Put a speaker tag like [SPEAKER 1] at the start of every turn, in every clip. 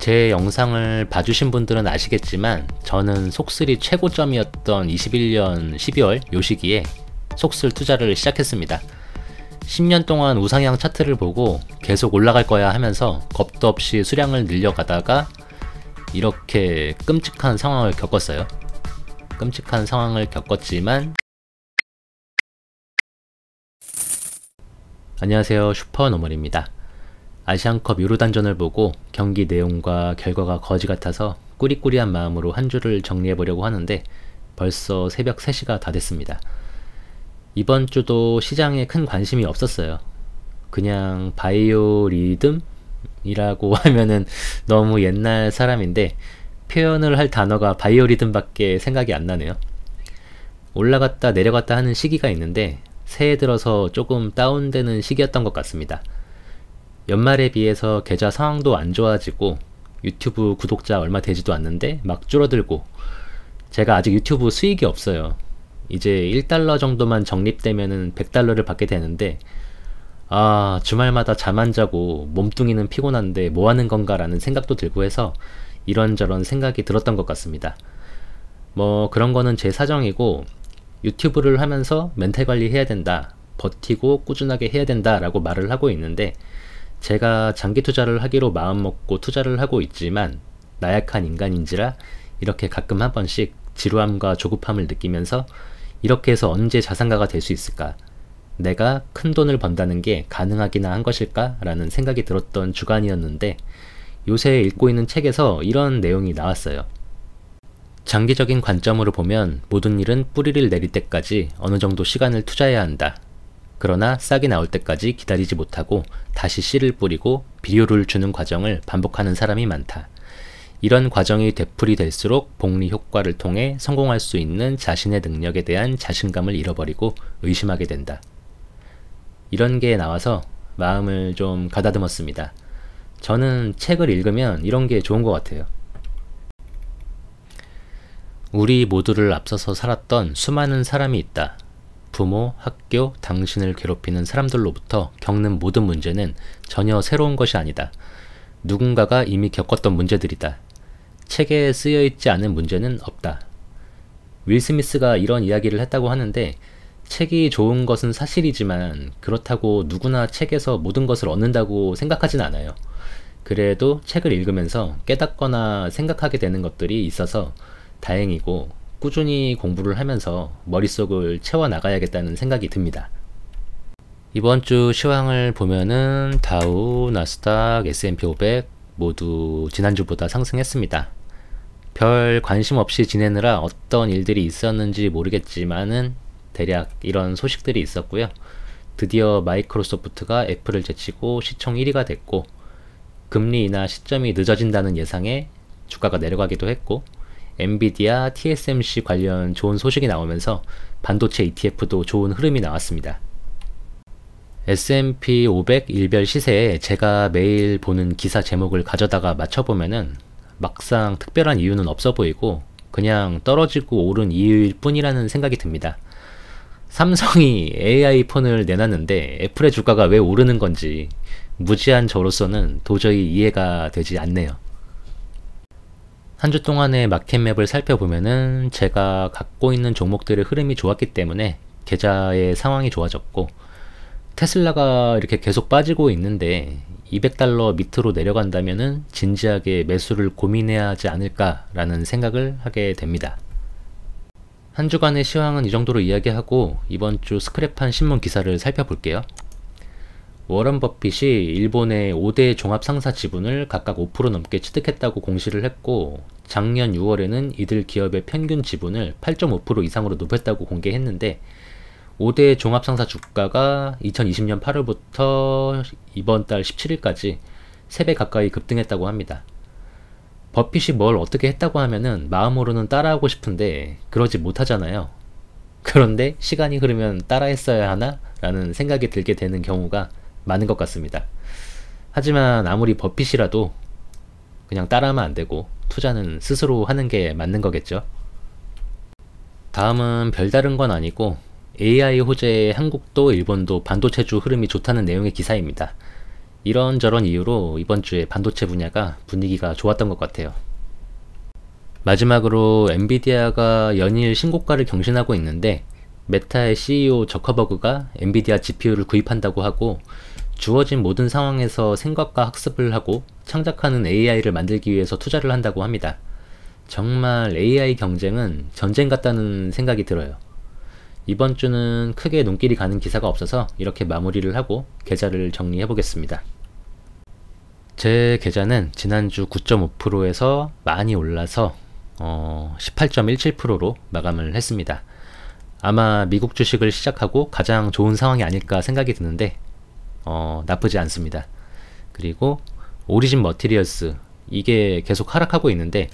[SPEAKER 1] 제 영상을 봐주신 분들은 아시겠지만 저는 속슬이 최고점이었던 21년 12월 요 시기에 속슬 투자를 시작했습니다. 10년 동안 우상향 차트를 보고 계속 올라갈 거야 하면서 겁도 없이 수량을 늘려가다가 이렇게 끔찍한 상황을 겪었어요. 끔찍한 상황을 겪었지만 안녕하세요, 슈퍼노멀입니다. 아시안컵 유로단전을 보고 경기 내용과 결과가 거지 같아서 꾸리꾸리한 마음으로 한 주를 정리해보려고 하는데 벌써 새벽 3시가 다 됐습니다. 이번 주도 시장에 큰 관심이 없었어요. 그냥 바이오리듬이라고 하면은 너무 옛날 사람인데 표현을 할 단어가 바이오리듬밖에 생각이 안 나네요. 올라갔다 내려갔다 하는 시기가 있는데 새해 들어서 조금 다운되는 시기였던 것 같습니다. 연말에 비해서 계좌 상황도 안 좋아지고 유튜브 구독자 얼마 되지도 않는데 막 줄어들고 제가 아직 유튜브 수익이 없어요. 이제 1달러 정도만 적립되면은 100달러를 받게 되는데 주말마다 잠 안 자고 몸뚱이는 피곤한데 뭐 하는 건가 라는 생각도 들고 해서 이런저런 생각이 들었던 것 같습니다. 뭐 그런 거는 제 사정이고 유튜브를 하면서 멘탈 관리 해야 된다, 버티고 꾸준하게 해야 된다 라고 말을 하고 있는데 제가 장기 투자를 하기로 마음먹고 투자를 하고 있지만 나약한 인간인지라 이렇게 가끔 한 번씩 지루함과 조급함을 느끼면서 이렇게 해서 언제 자산가가 될 수 있을까? 내가 큰 돈을 번다는 게 가능하기나 한 것일까? 라는 생각이 들었던 주간이었는데 요새 읽고 있는 책에서 이런 내용이 나왔어요. 장기적인 관점으로 보면 모든 일은 뿌리를 내릴 때까지 어느 정도 시간을 투자해야 한다. 그러나 싹이 나올 때까지 기다리지 못하고 다시 씨를 뿌리고 비료를 주는 과정을 반복하는 사람이 많다. 이런 과정이 되풀이 될수록 복리 효과를 통해 성공할 수 있는 자신의 능력에 대한 자신감을 잃어버리고 의심하게 된다. 이런 게 나와서 마음을 좀 가다듬었습니다. 저는 책을 읽으면 이런 게 좋은 것 같아요. 우리 모두를 앞서서 살았던 수많은 사람이 있다. 부모, 학교, 당신을 괴롭히는 사람들로부터 겪는 모든 문제는 전혀 새로운 것이 아니다. 누군가가 이미 겪었던 문제들이다. 책에 쓰여있지 않은 문제는 없다. 윌 스미스가 이런 이야기를 했다고 하는데 책이 좋은 것은 사실이지만 그렇다고 누구나 책에서 모든 것을 얻는다고 생각하진 않아요. 그래도 책을 읽으면서 깨닫거나 생각하게 되는 것들이 있어서 다행이고 꾸준히 공부를 하면서 머릿속을 채워나가야겠다는 생각이 듭니다. 이번 주 시황을 보면은 다우, 나스닥, S&P 500 모두 지난주보다 상승했습니다. 별 관심 없이 지내느라 어떤 일들이 있었는지 모르겠지만은 대략 이런 소식들이 있었고요. 드디어 마이크로소프트가 애플을 제치고 시총 1위가 됐고 금리 인하 시점이 늦어진다는 예상에 주가가 내려가기도 했고 엔비디아, TSMC 관련 좋은 소식이 나오면서 반도체 ETF도 좋은 흐름이 나왔습니다. S&P 500 일별 시세에 제가 매일 보는 기사 제목을 가져다가 맞춰보면은 막상 특별한 이유는 없어 보이고 그냥 떨어지고 오른 이유일 뿐이라는 생각이 듭니다. 삼성이 AI 폰을 내놨는데 애플의 주가가 왜 오르는 건지 무지한 저로서는 도저히 이해가 되지 않네요. 한 주 동안의 마켓맵을 살펴보면은 제가 갖고 있는 종목들의 흐름이 좋았기 때문에 계좌의 상황이 좋아졌고 테슬라가 이렇게 계속 빠지고 있는데 200달러 밑으로 내려간다면은 진지하게 매수를 고민해야 하지 않을까라는 생각을 하게 됩니다. 한 주간의 시황은 이 정도로 이야기하고 이번 주 스크랩한 신문 기사를 살펴볼게요. 워런 버핏이 일본의 5대 종합상사 지분을 각각 5% 넘게 취득했다고 공시를 했고 작년 6월에는 이들 기업의 평균 지분을 8.5% 이상으로 높였다고 공개했는데 5대 종합상사 주가가 2020년 8월부터 이번 달 17일까지 3배 가까이 급등했다고 합니다. 버핏이 뭘 어떻게 했다고 하면은 마음으로는 따라하고 싶은데 그러지 못하잖아요. 그런데 시간이 흐르면 따라했어야 하나? 라는 생각이 들게 되는 경우가 많은 것 같습니다. 하지만 아무리 버핏이라도 그냥 따라하면 안 되고 투자는 스스로 하는 게 맞는 거겠죠. 다음은 별다른 건 아니고 AI 호재의 한국도 일본도 반도체주 흐름이 좋다는 내용의 기사입니다. 이런저런 이유로 이번 주에 반도체 분야가 분위기가 좋았던 것 같아요. 마지막으로 엔비디아가 연일 신고가를 경신하고 있는데 메타의 CEO 저커버그가 엔비디아 GPU를 구입한다고 하고 주어진 모든 상황에서 생각과 학습을 하고 창작하는 AI를 만들기 위해서 투자를 한다고 합니다. 정말 AI 경쟁은 전쟁 같다는 생각이 들어요. 이번 주는 크게 눈길이 가는 기사가 없어서 이렇게 마무리를 하고 계좌를 정리해 보겠습니다. 제 계좌는 지난주 9.5%에서 많이 올라서 18.17%로 마감을 했습니다. 아마 미국 주식을 시작하고 가장 좋은 상황이 아닐까 생각이 드는데 나쁘지 않습니다. 그리고 오리진 머티리얼스, 이게 계속 하락하고 있는데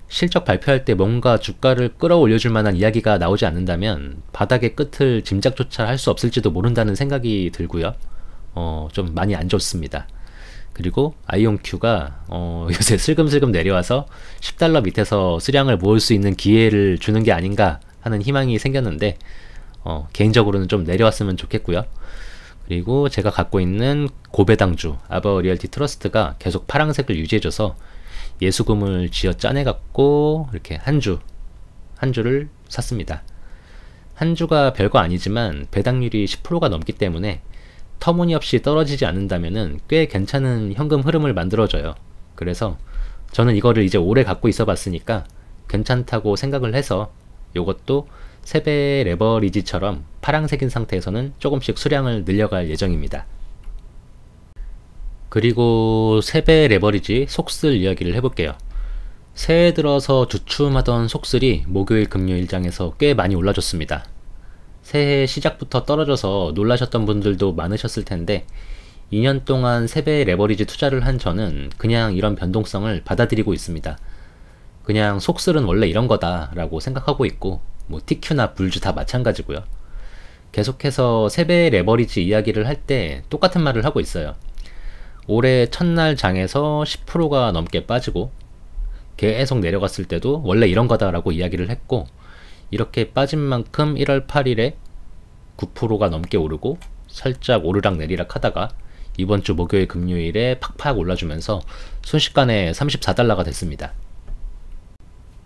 [SPEAKER 1] 실적 발표할 때 뭔가 주가를 끌어올려줄 만한 이야기가 나오지 않는다면 바닥의 끝을 짐작조차 할 수 없을지도 모른다는 생각이 들고요. 좀 많이 안 좋습니다. 그리고 아이온큐가 요새 슬금슬금 내려와서 $10 밑에서 수량을 모을 수 있는 기회를 주는 게 아닌가 하는 희망이 생겼는데 개인적으로는 좀 내려왔으면 좋겠고요. 그리고 제가 갖고 있는 고배당주 아버 리얼티 트러스트가 계속 파란색을 유지해줘서 예수금을 쥐어 짜내갖고 이렇게 한 주를 샀습니다. 한 주가 별거 아니지만 배당률이 10%가 넘기 때문에 터무니없이 떨어지지 않는다면은 꽤 괜찮은 현금 흐름을 만들어줘요. 그래서 저는 이거를 이제 오래 갖고 있어 봤으니까 괜찮다고 생각을 해서 요것도 3배 레버리지처럼 파란색인 상태에서는 조금씩 수량을 늘려갈 예정입니다. 그리고 3배 레버리지 속슬 이야기를 해볼게요. 새해 들어서 주춤하던 속슬이 목요일 금요일장에서 꽤 많이 올라줬습니다. 새해 시작부터 떨어져서 놀라셨던 분들도 많으셨을 텐데 2년 동안 3배 레버리지 투자를 한 저는 그냥 이런 변동성을 받아들이고 있습니다. 그냥 속슬은 원래 이런 거다 라고 생각하고 있고 뭐 TQ나 불주 다 마찬가지고요. 계속해서 3배 레버리지 이야기를 할 때 똑같은 말을 하고 있어요. 올해 첫날 장에서 10%가 넘게 빠지고 계속 내려갔을 때도 원래 이런 거다 라고 이야기를 했고 이렇게 빠진 만큼 1월 8일에 9%가 넘게 오르고 살짝 오르락 내리락 하다가 이번 주 목요일 금요일에 팍팍 올라주면서 순식간에 $34가 됐습니다.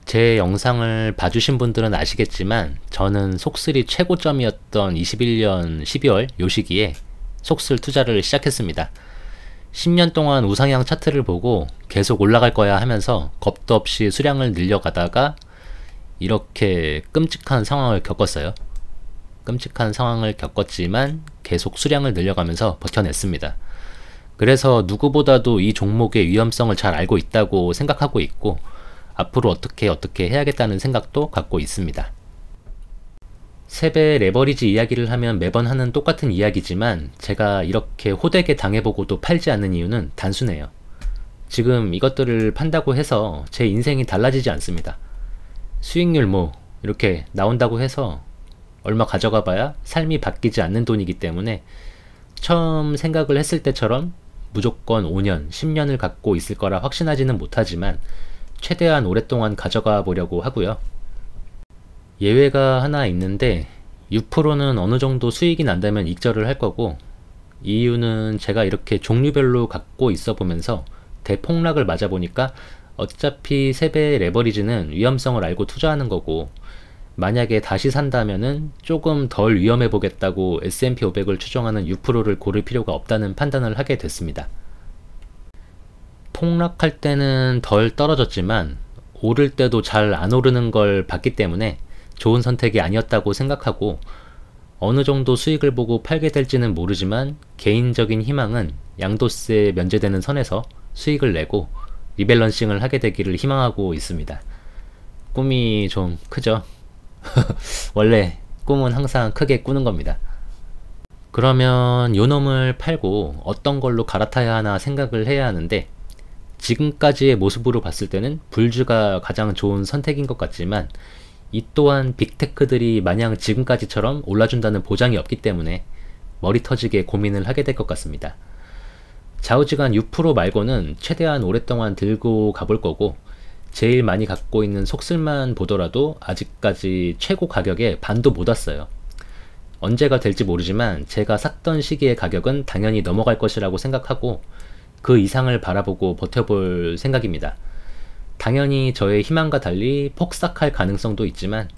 [SPEAKER 1] 제 영상을 봐주신 분들은 아시겠지만 저는 속슬이 최고점이었던 21년 12월 요 시기에 속슬 투자를 시작했습니다. 10년 동안 우상향 차트를 보고 계속 올라갈 거야 하면서 겁도 없이 수량을 늘려가다가 이렇게 끔찍한 상황을 겪었어요. 끔찍한 상황을 겪었지만 계속 수량을 늘려가면서 버텨냈습니다. 그래서 누구보다도 이 종목의 위험성을 잘 알고 있다고 생각하고 있고 앞으로 어떻게 해야겠다는 생각도 갖고 있습니다. 3배 레버리지 이야기를 하면 매번 하는 똑같은 이야기지만 제가 이렇게 호되게 당해보고도 팔지 않는 이유는 단순해요. 지금 이것들을 판다고 해서 제 인생이 달라지지 않습니다. 수익률 뭐 이렇게 나온다고 해서 얼마 가져가 봐야 삶이 바뀌지 않는 돈이기 때문에 처음 생각을 했을 때처럼 무조건 5년, 10년을 갖고 있을 거라 확신하지는 못하지만 최대한 오랫동안 가져가 보려고 하고요. 예외가 하나 있는데 6%는 어느 정도 수익이 난다면 익절을 할 거고 이유는 제가 이렇게 종류별로 갖고 있어 보면서 대폭락을 맞아 보니까 어차피 3배 레버리지는 위험성을 알고 투자하는 거고 만약에 다시 산다면은 조금 덜 위험해 보겠다고 S&P 500을 추정하는 6%를 고를 필요가 없다는 판단을 하게 됐습니다. 폭락할 때는 덜 떨어졌지만 오를 때도 잘 안 오르는 걸 봤기 때문에 좋은 선택이 아니었다고 생각하고 어느 정도 수익을 보고 팔게 될지는 모르지만 개인적인 희망은 양도세 면제되는 선에서 수익을 내고 리밸런싱을 하게 되기를 희망하고 있습니다. 꿈이 좀 크죠? 원래 꿈은 항상 크게 꾸는 겁니다. 그러면 요놈을 팔고 어떤 걸로 갈아타야 하나 생각을 해야 하는데 지금까지의 모습으로 봤을 때는 불주가 가장 좋은 선택인 것 같지만 이 또한 빅테크들이 마냥 지금까지처럼 올라준다는 보장이 없기 때문에 머리 터지게 고민을 하게 될 것 같습니다. 좌우지간 6% 말고는 최대한 오랫동안 들고 가볼 거고 제일 많이 갖고 있는 속슬만 보더라도 아직까지 최고 가격에 반도 못 왔어요. 언제가 될지 모르지만 제가 샀던 시기의 가격은 당연히 넘어갈 것이라고 생각하고 그 이상을 바라보고 버텨볼 생각입니다. 당연히 저의 희망과 달리 폭삭할 가능성도 있지만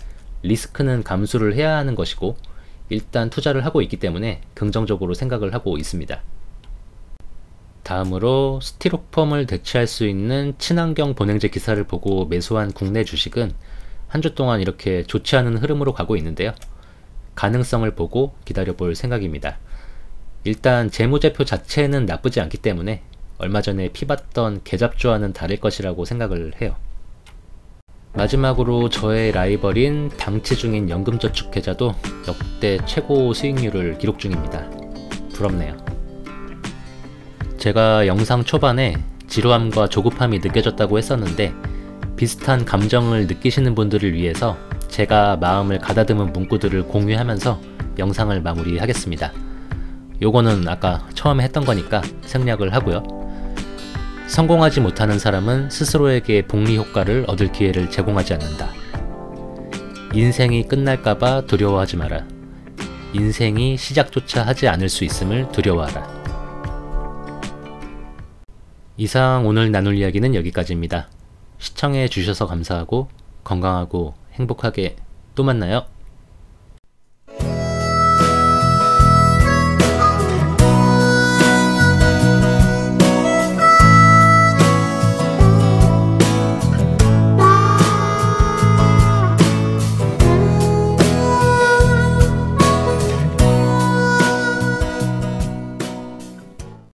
[SPEAKER 1] 리스크는 감수를 해야 하는 것이고 일단 투자를 하고 있기 때문에 긍정적으로 생각을 하고 있습니다. 다음으로 스티로폼을 대체할 수 있는 친환경 보냉제 기사를 보고 매수한 국내 주식은 한 주 동안 이렇게 좋지 않은 흐름으로 가고 있는데요. 가능성을 보고 기다려볼 생각입니다. 일단 재무제표 자체는 나쁘지 않기 때문에 얼마 전에 피봤던 개잡조와는 다를 것이라고 생각을 해요. 마지막으로 저의 라이벌인 방치 중인 연금저축계좌도 역대 최고 수익률을 기록 중입니다. 부럽네요. 제가 영상 초반에 지루함과 조급함이 느껴졌다고 했었는데 비슷한 감정을 느끼시는 분들을 위해서 제가 마음을 가다듬은 문구들을 공유하면서 영상을 마무리하겠습니다. 요거는 아까 처음에 했던 거니까 생략을 하고요. 성공하지 못하는 사람은 스스로에게 복리 효과를 얻을 기회를 제공하지 않는다. 인생이 끝날까봐 두려워하지 마라. 인생이 시작조차 하지 않을 수 있음을 두려워하라. 이상 오늘 나눌 이야기는 여기까지입니다. 시청해 주셔서 감사하고 건강하고 행복하게 또 만나요.